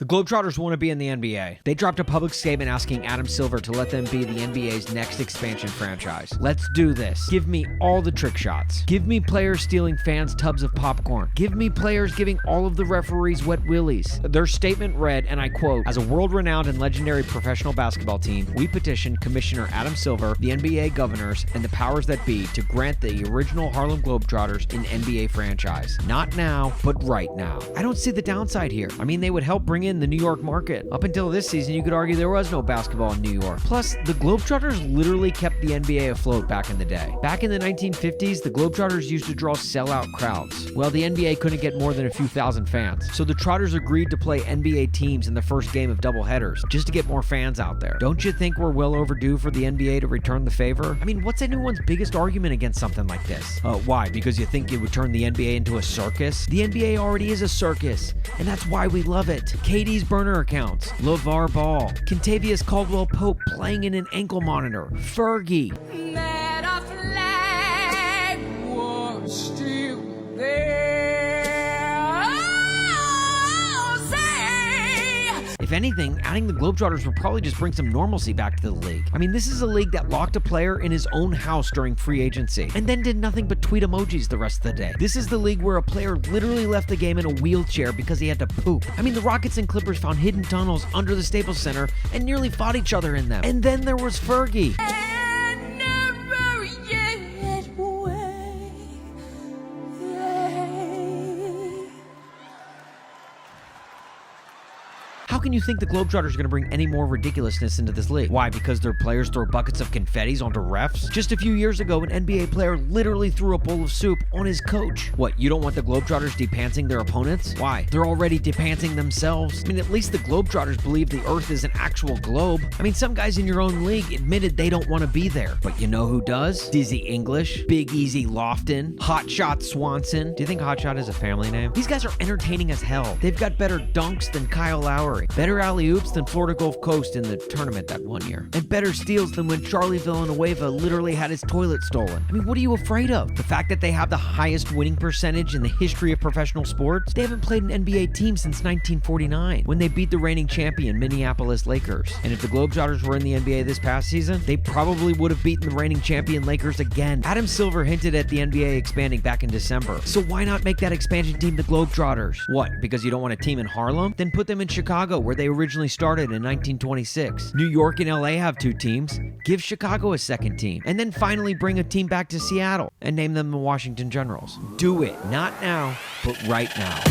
The Globetrotters want to be in the NBA. They dropped a public statement asking Adam Silver to let them be the NBA's next expansion franchise. Let's do this. Give me all the trick shots. Give me players stealing fans' tubs of popcorn. Give me players giving all of the referees wet willies. Their statement read, and I quote, "As a world-renowned and legendary professional basketball team, we petition Commissioner Adam Silver, the NBA governors, and the powers that be to grant the original Harlem Globetrotters an NBA franchise. Not now, but right now." I don't see the downside here. I mean, they would help bring in the New York market. Up until this season, you could argue there was no basketball in New York. Plus, the Globetrotters literally kept the NBA afloat back in the day. Back in the 1950s, the Globetrotters used to draw sellout crowds. Well, the NBA couldn't get more than a few thousand fans. So the Trotters agreed to play NBA teams in the first game of doubleheaders, just to get more fans out there. Don't you think we're well overdue for the NBA to return the favor? I mean, what's anyone's biggest argument against something like this? Why? Because you think it would turn the NBA into a circus? The NBA already is a circus, and that's why we love it. KD's burner accounts, LeVar Ball, Kentavious Caldwell-Pope playing in an ankle monitor, Fergie. That a flag was still there. Oh, say. If anything, adding the Globetrotters would probably just bring some normalcy back to the league. I mean, this is a league that locked a player in his own house during free agency, and then did nothing but tweet emojis the rest of the day. This is the league where a player literally left the game in a wheelchair because he had to poop. I mean, the Rockets and Clippers found hidden tunnels under the Staples Center and nearly fought each other in them. And then there was Fergie. And never yet way. How can you think the Globetrotters are going to bring any more ridiculousness into this league? Why? Because their players throw buckets of confettis onto refs? Just a few years ago, an NBA player literally threw a bowl of soup on his coach. What, you don't want the Globetrotters depantsing their opponents? Why? They're already depantsing themselves. I mean, at least the Globetrotters believe the Earth is an actual globe. I mean, some guys in your own league admitted they don't want to be there. But you know who does? Dizzy English, Big Easy Lofton, Hotshot Swanson. Do you think Hotshot is a family name? These guys are entertaining as hell. They've got better dunks than Kyle Lowry, better alley-oops than Florida Gulf Coast in the tournament that one year, and better steals than when Charlie Villanueva literally had his toilet stolen. I mean, what are you afraid of? The fact that they have the highest winning percentage in the history of professional sports? They haven't played an NBA team since 1949, when they beat the reigning champion Minneapolis Lakers. And if the Globetrotters were in the NBA this past season, they probably would have beaten the reigning champion Lakers again. Adam Silver hinted at the NBA expanding back in December, so why not make that expansion team the Globetrotters? What, because you don't want a team in Harlem? Then put them in Chicago, where they originally started in 1926. New York and LA have two teams. Give Chicago a second team. And then finally bring a team back to Seattle and name them the Washington Generals. Do it. Not now, but right now.